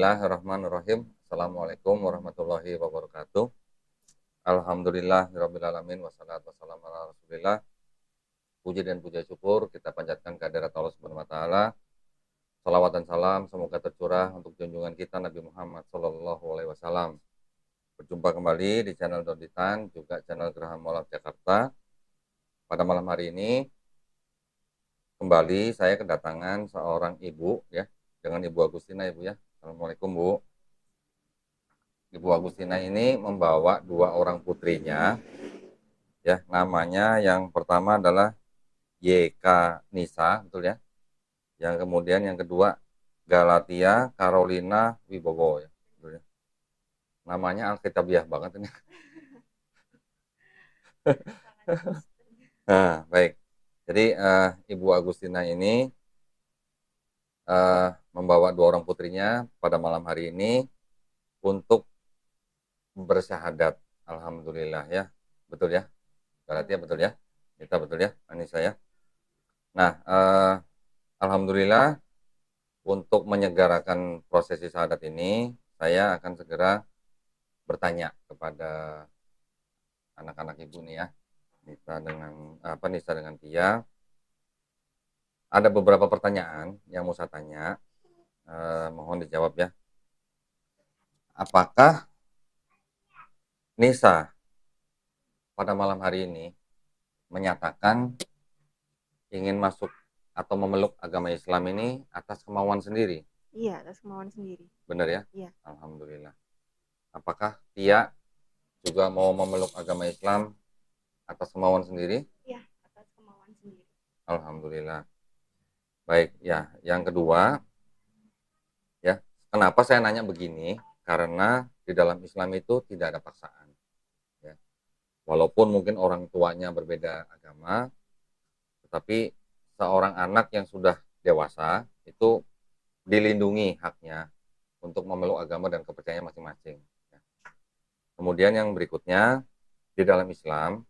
Bismillahirrahmanirrahim. Assalamualaikum warahmatullahi wabarakatuh. Alhamdulillahirabbil alamin wassalatu wassalamu ala Rasulillah. Puji dan puja syukur kita panjatkan kehadirat Allah Subhanahu wa taala. Salawat dan salam semoga tercurah untuk junjungan kita Nabi Muhammad sallallahu alaihi wasallam. Berjumpa kembali di channel Doditan, juga channel Geraham Mualaf Jakarta. Pada malam hari ini kembali saya kedatangan seorang ibu ya, dengan Ibu Agustina, Ibu ya. Assalamualaikum, Bu. Ibu Agustina ini membawa dua orang putrinya ya, namanya yang pertama adalah YK Nisa, betul ya. Yang kemudian yang kedua Galatia Carolina Wibowo ya, betul ya. Namanya alkitabiah banget ini. Nah, baik. Jadi Ibu Agustina ini membawa dua orang putrinya pada malam hari ini untuk bersyahadat. Alhamdulillah ya, betul ya. Galatia betul ya, kita betul ya, Anissa ya. Nah, alhamdulillah untuk menyegarakan prosesi syahadat ini, saya akan segera bertanya kepada anak-anak ibu nih ya, Nisa dengan Tia. Ada beberapa pertanyaan yang mau saya tanya, mohon dijawab ya. Apakah Nisa pada malam hari ini menyatakan ingin masuk atau memeluk agama Islam ini atas kemauan sendiri? Iya, atas kemauan sendiri. Benar ya? Iya. Alhamdulillah. Apakah Tia juga mau memeluk agama Islam atas kemauan sendiri? Iya, atas kemauan sendiri. Alhamdulillah. Baik, ya. Yang kedua, ya, kenapa saya nanya begini? Karena di dalam Islam itu tidak ada paksaan. Ya. Walaupun mungkin orang tuanya berbeda agama, tetapi seorang anak yang sudah dewasa itu dilindungi haknya untuk memeluk agama dan kepercayaan masing-masing. Ya. Kemudian yang berikutnya, di dalam Islam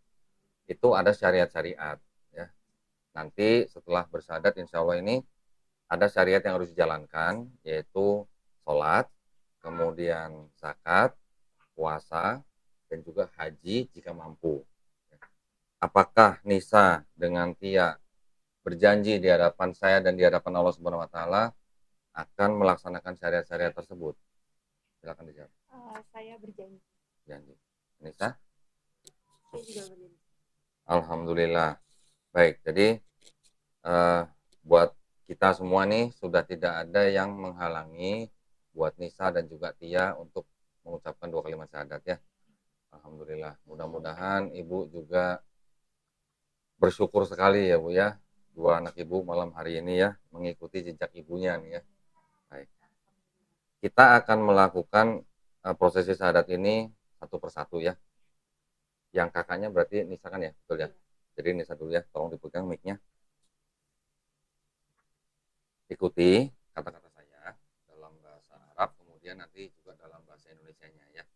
itu ada syariat-syariat. Ya. Nanti setelah bersyahadat insya Allah ini ada syariat yang harus dijalankan, yaitu sholat, kemudian zakat, puasa, dan juga haji jika mampu. Apakah Nisa dengan Tia berjanji di hadapan saya dan di hadapan Allah Subhanahu wa taala akan melaksanakan syariat-syariat tersebut? Silakan dijawab. Saya berjanji. Janji. Nisa? Saya juga berjanji. Alhamdulillah. Baik, jadi buat kita semua nih sudah tidak ada yang menghalangi buat Nisa dan juga Tia untuk mengucapkan dua kalimat syahadat ya. Alhamdulillah. Mudah-mudahan Ibu juga bersyukur sekali ya Bu ya. Dua anak Ibu malam hari ini ya mengikuti jejak ibunya nih ya. Baik. Kita akan melakukan prosesi syahadat ini satu persatu ya. Yang kakaknya berarti Nisa kan ya, betul ya? Jadi Nisa dulu ya, tolong dipegang mic-nya. Ikuti kata-kata saya dalam bahasa Arab, kemudian nanti juga dalam bahasa Indonesianya ya.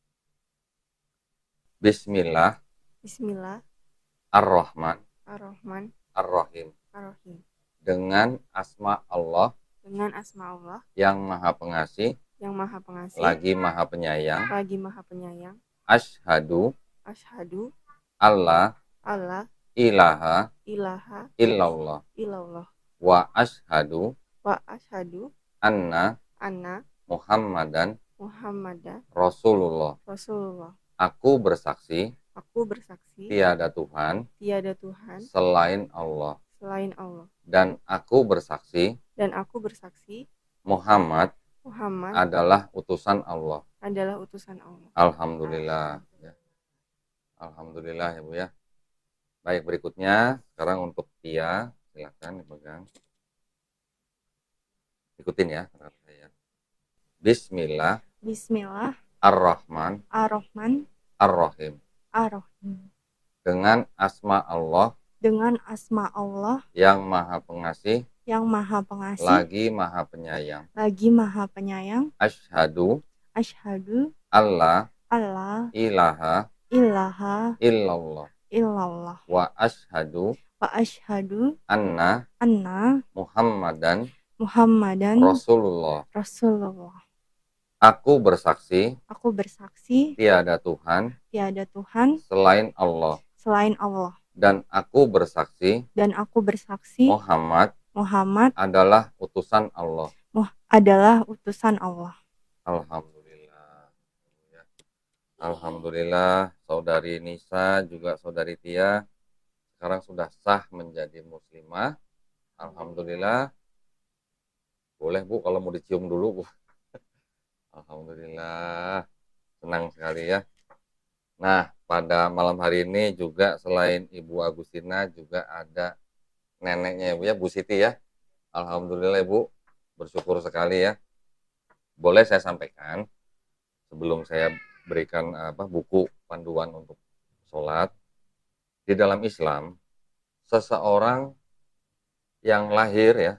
Bismillah. Bismillah. Ar-Rahman. Ar-Rahman. Ar-Rahim. Ar-Rahim. Dengan asma Allah. Dengan asma Allah. Yang Maha Pengasih. Yang Maha Pengasih. Lagi Maha Penyayang. Lagi Maha Penyayang. Asyhadu. Asyhadu. Allah. Allah. Ilaha. Ilaha. Illallah. Illallah. Wa asyhadu. Wa asyhadu. Anna. Anna. Muhammadan. Muhammadan. Rasulullah. Rasulullah. Aku bersaksi. Aku bersaksi. Tiada Tuhan. Tiada Tuhan. Selain Allah. Selain Allah. Dan aku bersaksi. Dan aku bersaksi. Muhammad. Muhammad. Adalah utusan Allah. Adalah utusan Allah. Alhamdulillah. Ya. Alhamdulillah ya Bu ya. Baik, berikutnya sekarang untuk Tia, silakan dipegang. Ikutin ya kata saya. Bismillah. Bismillah. Ar-Rahman. Ar-Rahman. Ar-Rahim. Ar-Rahim. Dengan asma Allah. Dengan asma Allah. Yang Maha Pengasih. Yang Maha Pengasih. Lagi Maha Penyayang. Lagi Maha Penyayang. Asyhadu. Asyhadu. Allah. Allah. Ilaha. Ilaha. Illallah. Illallah. Wa asyhadu. Wa asyhadu. Anna. Anna. Muhammadan. Muhammadan. Rasulullah. Rasulullah. Aku bersaksi Aku bersaksi tiada Tuhan tiada Tuhan selain Allah, selain Allah, dan aku bersaksi dan aku bersaksi Muhammad Muhammad adalah utusan Allah. adalah utusan Allah. Alhamdulillah. Ya. Alhamdulillah, saudari Nisa juga saudari Tia sekarang sudah sah menjadi muslimah. Alhamdulillah. Boleh Bu kalau mau dicium dulu Bu. Alhamdulillah. Senang sekali ya. Nah, pada malam hari ini juga selain Ibu Agustina juga ada neneknya ya Bu ya, Bu Siti ya. Alhamdulillah Ibu, bersyukur sekali ya. Boleh saya sampaikan sebelum saya berikan buku panduan untuk sholat. Di dalam Islam, seseorang yang lahir ya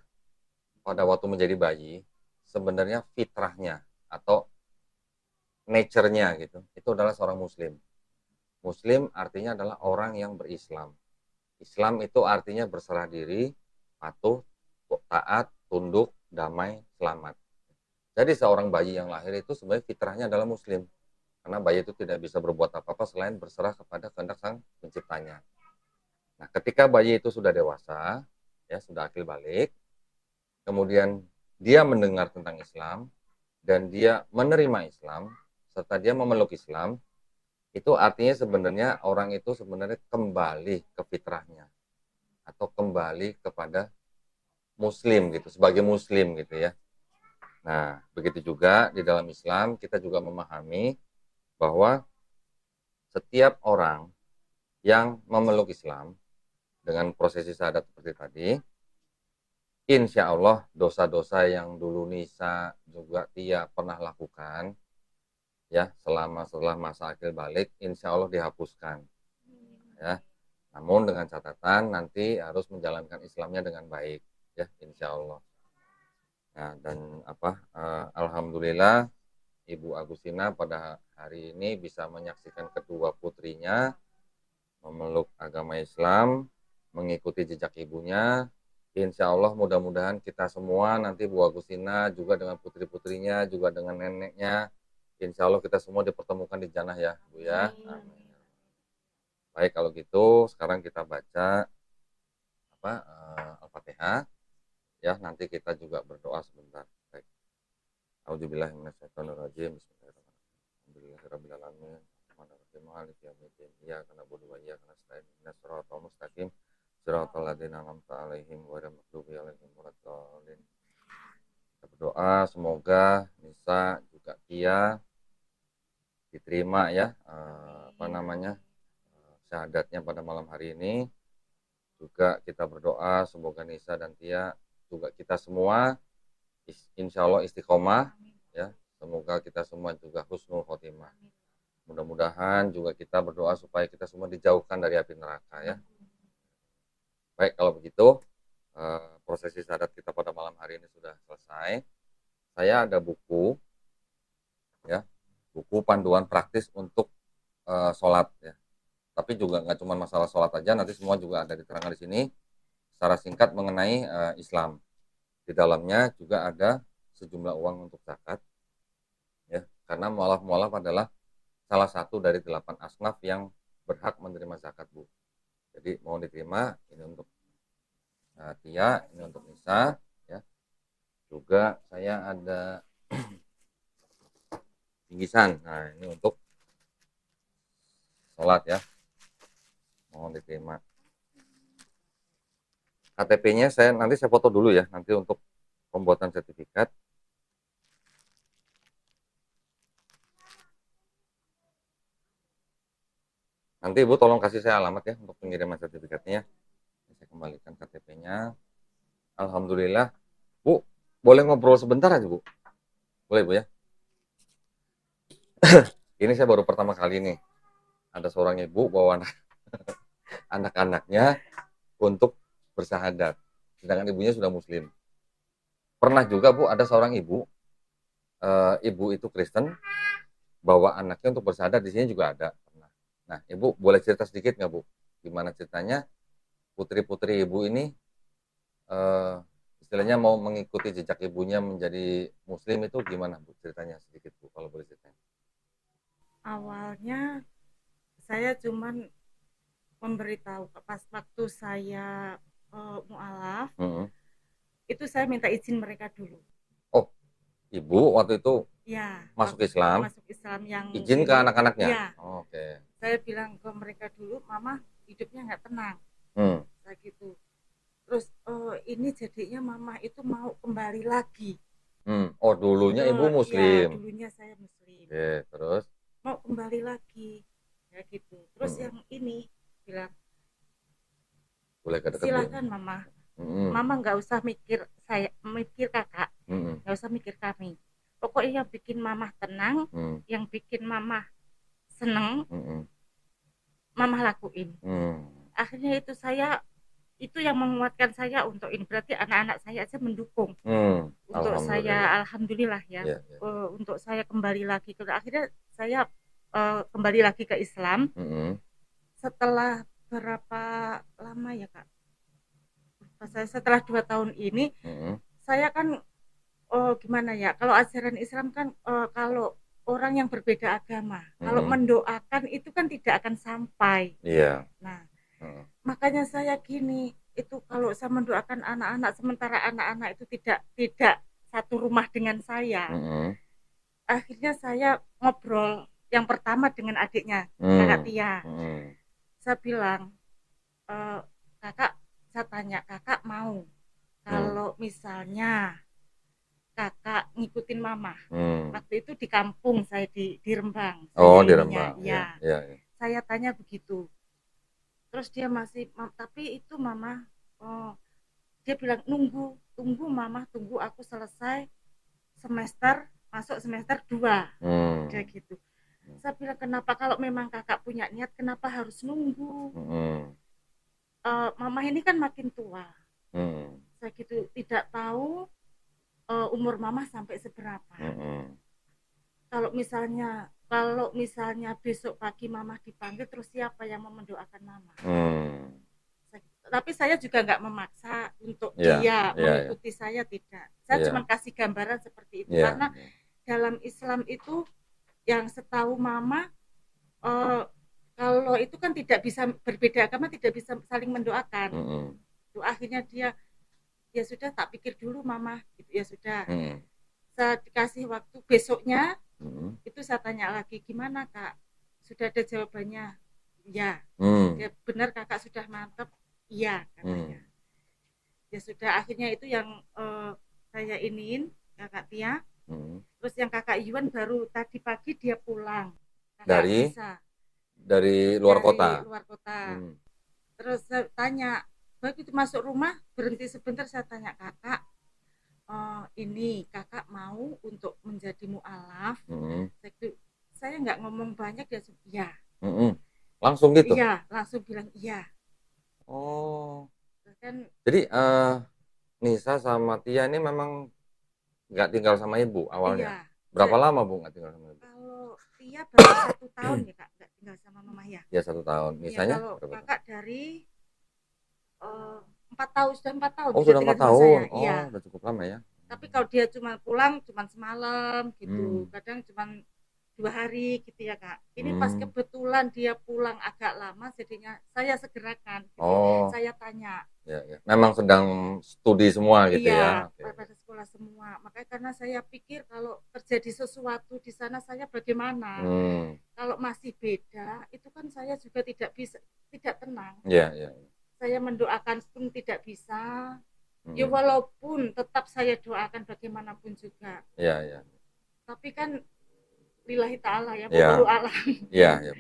pada waktu menjadi bayi, sebenarnya fitrahnya atau nature-nya gitu, itu adalah seorang muslim. Muslim artinya adalah orang yang berislam. Islam itu artinya berserah diri, patuh, taat, tunduk, damai, selamat. Jadi seorang bayi yang lahir itu sebenarnya fitrahnya adalah muslim. Karena bayi itu tidak bisa berbuat apa-apa selain berserah kepada kehendak sang penciptanya. Nah, ketika bayi itu sudah dewasa, ya sudah akil balik, kemudian dia mendengar tentang Islam dan dia menerima Islam serta dia memeluk Islam, itu artinya sebenarnya orang itu sebenarnya kembali ke fitrahnya atau kembali kepada muslim gitu, sebagai muslim gitu ya. Nah, begitu juga di dalam Islam kita juga memahami bahwa setiap orang yang memeluk Islam dengan prosesi syahadat seperti tadi, insya Allah dosa-dosa yang dulu Nisa juga Tia pernah lakukan ya setelah masa akil balik, insya Allah dihapuskan ya. Namun dengan catatan nanti harus menjalankan Islamnya dengan baik ya, insya Allah. Nah, dan alhamdulillah Ibu Agustina pada hari ini bisa menyaksikan kedua putrinya memeluk agama Islam, mengikuti jejak ibunya. Insya Allah mudah-mudahan kita semua nanti Bu Agustina juga dengan putri-putrinya, juga dengan neneknya, insya Allah kita semua dipertemukan di jannah ya Bu ya. Amin. Baik kalau gitu sekarang kita baca Al-Fatihah ya, nanti kita juga berdoa sebentar. Baik. A'udzubillahi minasyaitonirrajim. Bismillahirrahmanirrahim. Alhamdulillahirabbil alamin. Arrahmanirrahim. Maliki yaumiddin. Iyyaka na'budu wa iyyaka nasta'in. Ihdinas siratal mustaqim. Siratal ladzina an'amta 'alaihim ghairil maghdubi alaihim waladdallin. Kita berdoa semoga Nisa juga Tia diterima ya syahadatnya pada malam hari ini. Juga kita berdoa semoga Nisa dan Tia juga kita semua insya Allah istiqomah ya. Semoga kita semua juga husnul khotimah. Mudah-mudahan juga kita berdoa supaya kita semua dijauhkan dari api neraka ya. Baik kalau begitu prosesi syahadat kita pada malam hari ini sudah selesai. Saya ada buku ya, buku panduan praktis untuk sholat ya. Tapi juga nggak cuma masalah sholat aja, nanti semua juga ada diterangkan di sini secara singkat mengenai Islam. Di dalamnya juga ada sejumlah uang untuk zakat ya, karena mualaf-mualaf adalah salah satu dari 8 asnaf yang berhak menerima zakat Bu. Jadi mohon diterima, ini untuk Tia, ini untuk Nisa ya. Juga saya ada bingkisan. Nah, ini untuk sholat ya. Mohon diterima. KTP-nya nanti saya foto dulu ya, nanti untuk pembuatan sertifikat. Nanti Ibu tolong kasih saya alamat ya untuk pengiriman sertifikatnya. Saya kembalikan KTP-nya. Alhamdulillah. Bu, boleh ngobrol sebentar aja Bu? Boleh Bu ya? Ini saya baru pertama kali nih. Ada seorang ibu bawa anak-anaknya untuk bersyahadat. Sedangkan ibunya sudah muslim. Pernah juga Bu, ada seorang ibu, ibu itu Kristen, bawa anaknya untuk bersyahadat, di sini juga ada. Nah, Ibu boleh cerita sedikit nggak Bu? Gimana ceritanya putri-putri Ibu ini istilahnya mau mengikuti jejak ibunya menjadi muslim itu gimana Bu? Ceritanya sedikit Bu, kalau boleh ceritain. Awalnya saya cuman memberitahu pas waktu saya mualaf, itu saya minta izin mereka dulu. Oh, Ibu waktu itu Ya, masuk Islam, masuk Islam yang izin ke anak-anaknya? Ya. Oh, oke. Saya bilang ke mereka dulu, Mama hidupnya nggak tenang. Kayak gitu. Terus ini jadinya Mama itu mau kembali lagi. Oh, dulunya Ibu Muslim? Ya, dulunya saya Muslim. Oke, terus? Mau kembali lagi, kayak gitu. Terus yang ini bilang, boleh silakan Mama. Mama nggak usah mikir kakak, nggak usah mikir kami. Pokoknya yang bikin Mama tenang, yang bikin Mama seneng, Mama lakuin. Akhirnya itu yang menguatkan saya untuk ini. Berarti anak-anak saya aja mendukung untuk saya, alhamdulillah ya. Untuk saya kembali lagi ke, akhirnya saya kembali lagi ke Islam. Setelah berapa lama ya Kak? Setelah 2 tahun ini, saya kan gimana ya, kalau ajaran Islam kan kalau orang yang berbeda agama, kalau mendoakan itu kan tidak akan sampai. Nah, makanya saya gini, itu kalau saya mendoakan anak-anak, sementara anak-anak itu tidak satu rumah dengan saya, akhirnya saya ngobrol yang pertama dengan adiknya, Kakak Tia. Saya bilang, kakak, saya tanya, kakak mau kalau misalnya kakak ngikutin Mama. Waktu itu di kampung saya di Rembang. Oh, di Rembang. Ya. Saya tanya begitu. Terus dia masih, tapi itu Mama, dia bilang tunggu Mama, tunggu aku selesai semester, masuk semester 2. Kayak gitu. Saya bilang, kenapa kalau memang kakak punya niat, kenapa harus nunggu? Mama ini kan makin tua. Saya gitu, tidak tahu umur Mama sampai seberapa. Kalau misalnya besok pagi Mama dipanggil, terus siapa yang mau mendoakan Mama? Tapi saya juga nggak memaksa untuk dia mengikuti saya, tidak. Saya cuma kasih gambaran seperti itu, karena dalam Islam itu yang setahu Mama, kalau itu kan tidak bisa, berbeda agama tidak bisa saling mendoakan. Itu akhirnya dia, ya sudah, tak pikir dulu Mama, gitu, ya sudah. Saya dikasih waktu, besoknya itu saya tanya lagi, gimana Kak, sudah ada jawabannya? Ya, benar kakak sudah mantap. Iya katanya. Ya sudah, akhirnya itu yang saya iniin Kakak Tia. Terus yang Kakak Iwan baru tadi pagi dia pulang. Dari luar kota. Terus saya tanya, begitu masuk rumah berhenti sebentar, saya tanya, kakak, ini kakak mau untuk menjadi mu'alaf? Saya nggak ngomong banyak, dia ya. Langsung gitu? Iya, langsung bilang iya. Oh. Kan, jadi Nisa sama Tia ini memang nggak tinggal sama ibu awalnya? Iya. Berapa lama Bu nggak tinggal sama ibu? Kalau Tia baru 1 tahun ya Kak, nggak tinggal sama Mama ya. Ya 1 tahun. Nisanya? Ya, kalau kakak dari 4 tahun, sudah 4 tahun. Oh, sudah 4 tahun. Oh, iya. Udah cukup lama ya. Tapi kalau dia cuma pulang cuma semalam gitu, kadang cuma 2 hari gitu ya Kak. Ini pas kebetulan dia pulang agak lama, jadinya saya segerakan gitu. Saya tanya. Ya. Memang sedang studi semua gitu ya. Iya, pada sekolah semua. Makanya karena saya pikir kalau terjadi sesuatu di sana saya bagaimana. Kalau masih beda, itu kan saya juga tidak tenang. Iya. Saya mendoakan pun tidak bisa. Ya walaupun tetap saya doakan bagaimanapun juga. Iya. Tapi kan lillahi ta'ala ya, wallahu alam. Iya.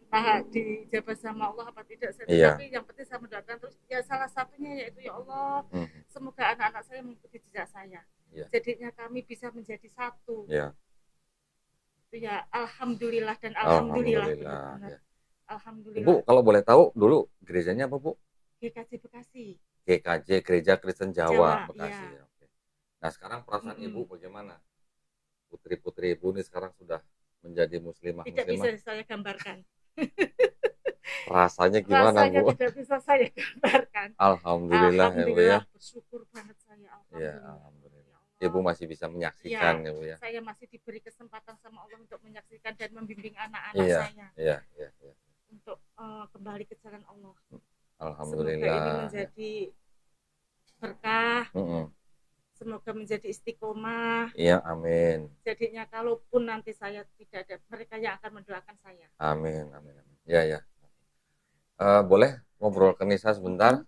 Entah dijabat sama Allah apa tidak, tapi yang penting saya mendoakan terus. Ya salah satunya yaitu, ya Allah, semoga anak-anak saya mengikuti jejak saya. Jadinya kami bisa menjadi satu. Itu ya, alhamdulillah dan alhamdulillah. Alhamdulillah. Ibu kalau boleh tahu dulu gerejanya apa Bu? GKJ Bekasi. GKJ, Gereja Kristen Jawa Bekasi. Iya. Nah sekarang perasaan Ibu bagaimana? Putri-putri Ibu ini sekarang sudah menjadi muslimah. Tidak bisa saya gambarkan. Rasanya gimana Bu? Tidak bisa saya gambarkan. Alhamdulillah ya Bu ya. Bersyukur banget saya. Iya, Alhamdulillah. alhamdulillah. Ya Allah. Ibu masih bisa menyaksikan ya, Bu ya. Saya masih diberi kesempatan sama Allah untuk menyaksikan dan membimbing anak-anak Iya, saya iya, iya, iya. untuk kembali ke jalan Allah. Alhamdulillah. Semoga ini menjadi berkah. Mm-mm. Semoga menjadi istiqomah. Iya, amin. Jadinya kalaupun nanti saya tidak ada, mereka yang akan mendoakan saya. Amin, amin, amin. Ya, ya. Boleh ngobrol ke Nisa sebentar?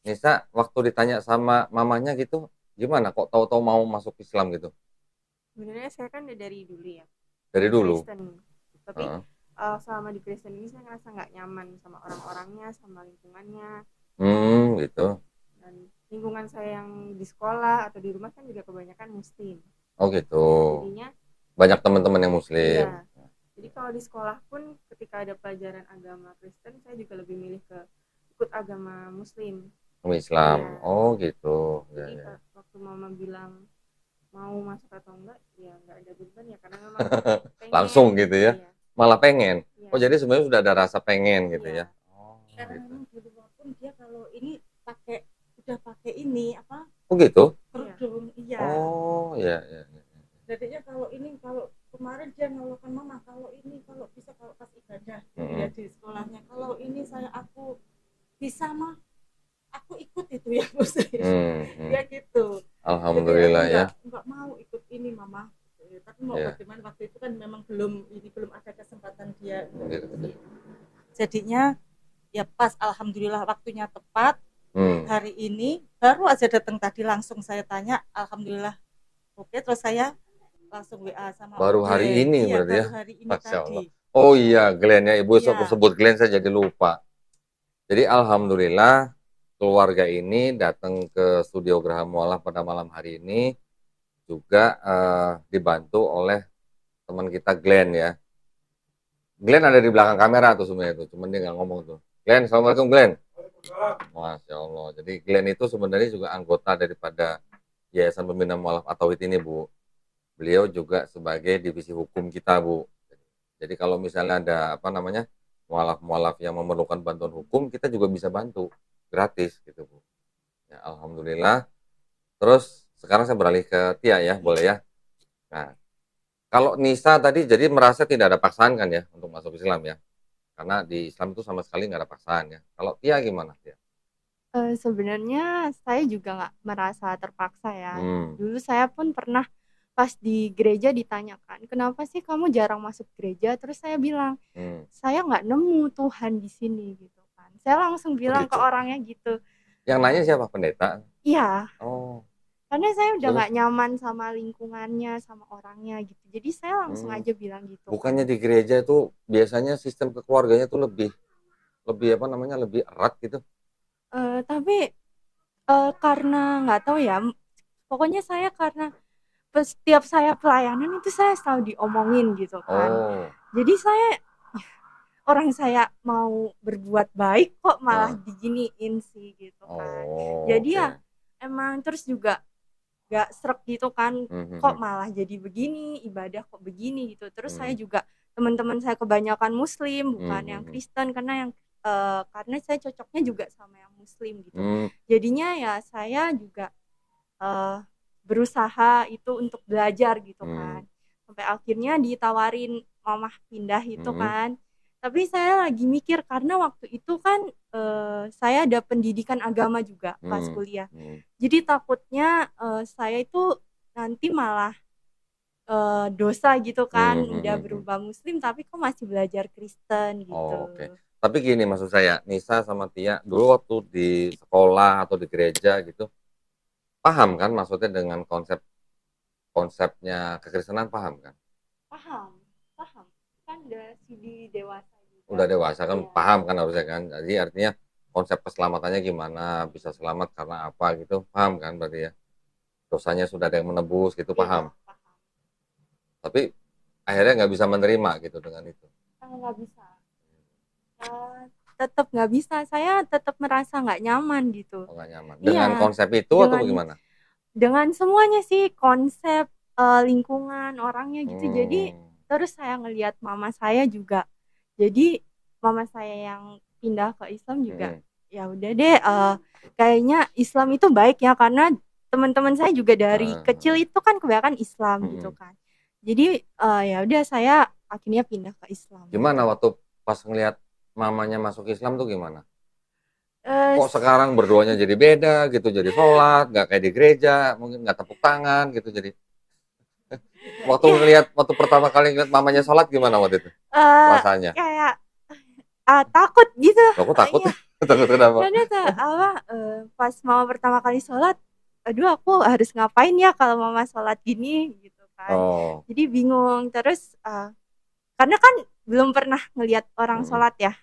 Nisa, waktu ditanya sama mamanya gitu, gimana kok tahu-tahu mau masuk Islam gitu? Sebenarnya saya kan dari dulu ya Dari dulu? Kristen, tapi selama di Kristen ini saya ngerasa nggak nyaman sama orang-orangnya, sama lingkungannya. Gitu. Dan lingkungan saya yang di sekolah atau di rumah kan juga kebanyakan Muslim. Oh gitu. Jadinya banyak teman-teman yang Muslim. Iya. Jadi kalau di sekolah pun ketika ada pelajaran agama Kristen, saya juga lebih milih ke ikut agama Muslim. Islam. Iya. Oh gitu. Jadi Ya. waktu mama bilang mau masuk atau enggak, ya enggak ada beban ya, karena memang pengen. Langsung gitu ya. Iya. Malah pengen. Iya. Oh jadi sebenarnya sudah ada rasa pengen gitu Iya. ya. Oh, Karena gitu. memang dulu pun dia kalau ini udah pakai ini apa? Oh gitu. Kerudung, iya. Oh iya, iya. Jadinya kalau kemarin dia ngeluhkan mama kalau bisa kalau pas ibadah ya di sekolahnya, kalau ini aku bisa mah aku ikut itu ya Muslim. Ya gitu. Alhamdulillah. Jadi ya. Enggak mau ikut ini mama. Tapi mau bagaimana, waktu itu kan memang belum ada kesempatan dia. Jadinya ya pas, alhamdulillah waktunya tepat. Hari ini baru aja datang tadi, langsung saya tanya, alhamdulillah oke, terus saya langsung WA sama baru hari ini. Iya, berarti baru ya. hari ini Masya tadi. Allah. Oh iya, Glenn ya, Ibu Iya. sebut Glenn saya jadi lupa. Jadi alhamdulillah keluarga ini datang ke studio Geraha Mualaf pada malam hari ini juga dibantu oleh teman kita Glenn ya. Glenn ada di belakang kamera tuh sebenarnya tuh, cuman dia nggak ngomong tuh. Glenn, assalamualaikum Glenn. Masya Allah. Jadi Glenn itu sebenarnya juga anggota daripada Yayasan Pembina Mualaf At-Tauhid ini, Bu. Beliau juga sebagai divisi hukum kita, Bu. Jadi kalau misalnya ada mualaf-mualaf yang memerlukan bantuan hukum, kita juga bisa bantu gratis gitu, Bu. Ya, alhamdulillah. Terus sekarang saya beralih ke Tia ya, boleh ya? Nah, kalau Nisa tadi jadi merasa tidak ada paksaan kan ya untuk masuk Islam ya? Karena di Islam itu sama sekali nggak ada paksaan ya. Kalau Tia gimana, Tia? Sebenarnya saya juga nggak merasa terpaksa ya. Dulu saya pun pernah pas di gereja ditanyakan, kenapa sih kamu jarang masuk gereja? Terus saya bilang, saya nggak nemu Tuhan di sini gitu kan. Saya langsung bilang ke orangnya gitu. Yang nanya siapa? Pendeta? Iya. Oh. Karena saya udah nggak nyaman sama lingkungannya, sama orangnya gitu. Jadi saya langsung aja bilang gitu. Bukannya di gereja itu biasanya sistem kekeluarganya tuh lebih lebih erat gitu? Tapi karena nggak tahu ya. Pokoknya saya karena setiap saya pelayanan itu saya selalu diomongin gitu kan. Jadi orang saya mau berbuat baik kok malah diginiin sih gitu kan. Jadi ya emang terus juga gak srek gitu kan, kok malah jadi begini, ibadah kok begini gitu. Terus saya juga, teman-teman saya kebanyakan Muslim, bukan yang Kristen, karena saya cocoknya juga sama yang Muslim gitu. Jadinya ya saya juga berusaha itu untuk belajar gitu kan. Sampai akhirnya ditawarin mamah pindah itu kan. Tapi saya lagi mikir karena waktu itu kan saya ada pendidikan agama juga pas kuliah. Jadi takutnya saya itu nanti malah dosa gitu kan, udah berubah Muslim tapi kok masih belajar Kristen gitu. Tapi gini maksud saya, Nisa sama Tia dulu waktu di sekolah atau di gereja gitu, paham kan maksudnya dengan konsepnya kekristenan, paham kan? Paham. Kan udah dewasa juga. Udah dewasa kan, paham kan harusnya kan. Jadi artinya konsep keselamatannya gimana, bisa selamat karena apa gitu, paham kan berarti ya. Dosanya sudah ada yang menebus gitu, paham. Tapi akhirnya nggak bisa menerima gitu dengan itu. Nggak bisa. Tetap nggak bisa. Saya tetap merasa nggak nyaman gitu. Nggak nyaman. Dengan konsep itu atau bagaimana? Dengan semuanya sih, konsep, lingkungan, orangnya gitu. Jadi terus saya ngelihat mama saya juga. Jadi mama saya yang pindah ke Islam juga. Ya udah deh, kayaknya Islam itu baik ya karena teman-teman saya juga dari kecil itu kan kebanyakan Islam gitu kan. Jadi ya udah saya akhirnya pindah ke Islam. Gimana waktu pas ngelihat mamanya masuk Islam tuh gimana? Kok sekarang berdoanya jadi beda gitu, jadi sholat nggak kayak di gereja, mungkin nggak tepuk tangan gitu, jadi waktu ngelihat waktu pertama kali ngeliat mamanya sholat gimana waktu itu rasanya? Kayak takut gitu. Aku takut. Takut kenapa? Karena pas mama pertama kali sholat, aduh aku harus ngapain ya kalau mama sholat gini gitu kan. Jadi bingung terus karena kan belum pernah ngelihat orang sholat ya.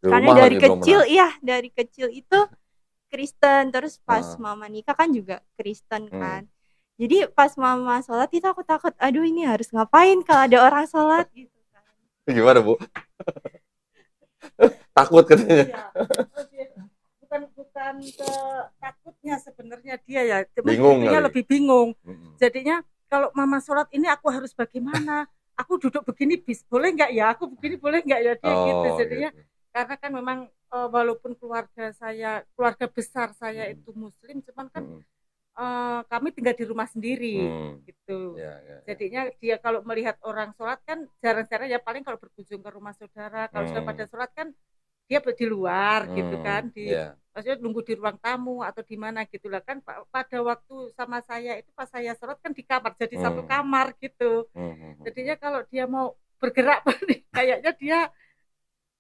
Karena dari kecil dari kecil itu Kristen, terus pas mama nikah kan juga Kristen kan. Jadi pas mama sholat itu aku takut, aduh ini harus ngapain kalau ada orang sholat gitu kan. Gimana Bu? Takut katanya. Bukan ke takutnya sebenarnya dia ya, bingung lebih bingung. Jadinya kalau mama sholat ini aku harus bagaimana? Aku duduk begini boleh nggak ya? Aku begini boleh nggak ya? Dia gitu. Jadinya karena kan memang walaupun keluarga besar saya itu Muslim, cuman kan kami tinggal di rumah sendiri gitu. Jadinya dia kalau melihat orang sholat kan jarang-jarang ya, paling kalau berkunjung ke rumah saudara, kalau sudah pada sholat kan dia di luar gitu kan, maksudnya nunggu di ruang tamu atau di mana gitulah kan. Pada waktu sama saya itu pas saya sholat kan di kamar, jadi satu kamar gitu. Jadinya kalau dia mau bergerak kayaknya dia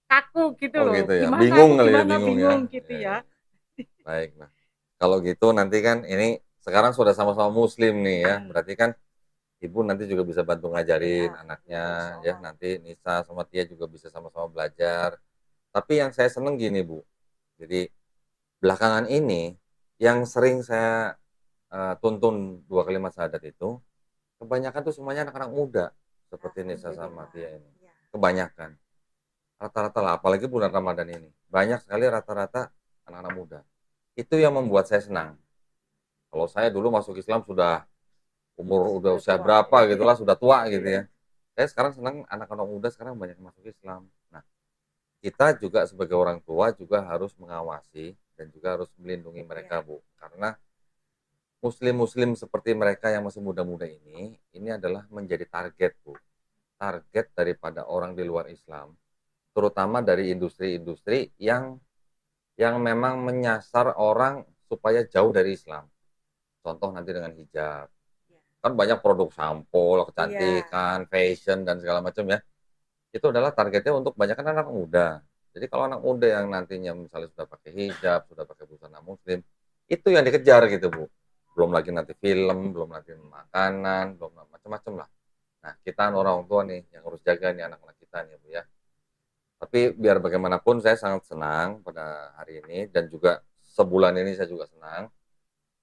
kaku gitu loh. Gitu ya. Gimana, bingung gitu ya. Baik, nah kalau gitu nanti kan ini sekarang sudah sama-sama Muslim nih ya, berarti kan Ibu nanti juga bisa bantu ngajarin anaknya ya, nanti Nisa sama Tia juga bisa sama-sama belajar. Tapi yang saya seneng gini Bu, jadi belakangan ini yang sering saya tuntun 2 kalimat syahadat itu, kebanyakan tuh semuanya anak-anak muda seperti Nisa sama Tia ini, kebanyakan rata-rata lah, apalagi bulan Ramadan ini banyak sekali rata-rata anak-anak muda. Itu yang membuat saya senang. Kalau saya dulu masuk Islam sudah udah usia berapa gitulah, sudah tua gitu ya. Saya sekarang senang anak-anak muda sekarang banyak masuk Islam. Nah, kita juga sebagai orang tua juga harus mengawasi dan juga harus melindungi mereka Bu, karena muslim-muslim seperti mereka yang masih muda-muda ini adalah menjadi target Bu, target daripada orang di luar Islam, terutama dari industri-industri yang memang menyasar orang supaya jauh dari Islam. Contoh nanti dengan hijab, kan banyak produk sampo, kecantikan, fashion dan segala macam ya. Itu adalah targetnya untuk kebanyakan anak muda. Jadi kalau anak muda yang nantinya misalnya sudah pakai hijab, sudah pakai busana muslim, itu yang dikejar gitu Bu. Belum lagi nanti film, belum lagi makanan, belum macam-macam lah. Nah, kita orang tua nih yang harus jaga nih anak-anak kita nih Bu ya. Tapi biar bagaimanapun saya sangat senang pada hari ini, dan juga sebulan ini saya juga senang.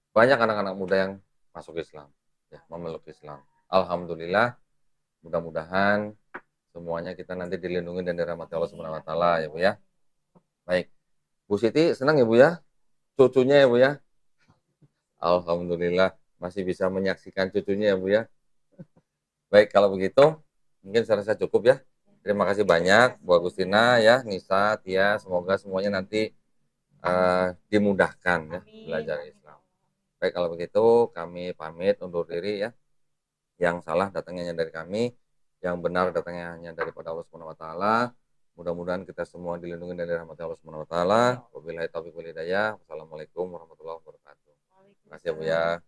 Banyak anak-anak muda yang masuk Islam, ya, memeluk Islam. Alhamdulillah, mudah-mudahan semuanya kita nanti dilindungi dan dirahmati Allah Subhanahu wa taala ya Bu ya. Baik. Bu Siti senang ya Bu ya? Cucunya ya Bu ya? Alhamdulillah masih bisa menyaksikan cucunya ya Bu ya. Baik, kalau begitu mungkin saya rasa cukup ya. Terima kasih banyak Bu Agustina ya, Nisa, Tia, semoga semuanya nanti dimudahkan ya belajar Islam. Baik, kalau begitu kami pamit undur diri ya. Yang salah datangnya dari kami, yang benar datangnya hanya daripada Allah Subhanahu wa taala. Mudah-mudahan kita semua dilindungi dari rahmat Allah Subhanahu wa taala. Wabillahi taufiq wal hidayah. Wassalamualaikum warahmatullahi wabarakatuh. Terima kasih ya Bu ya.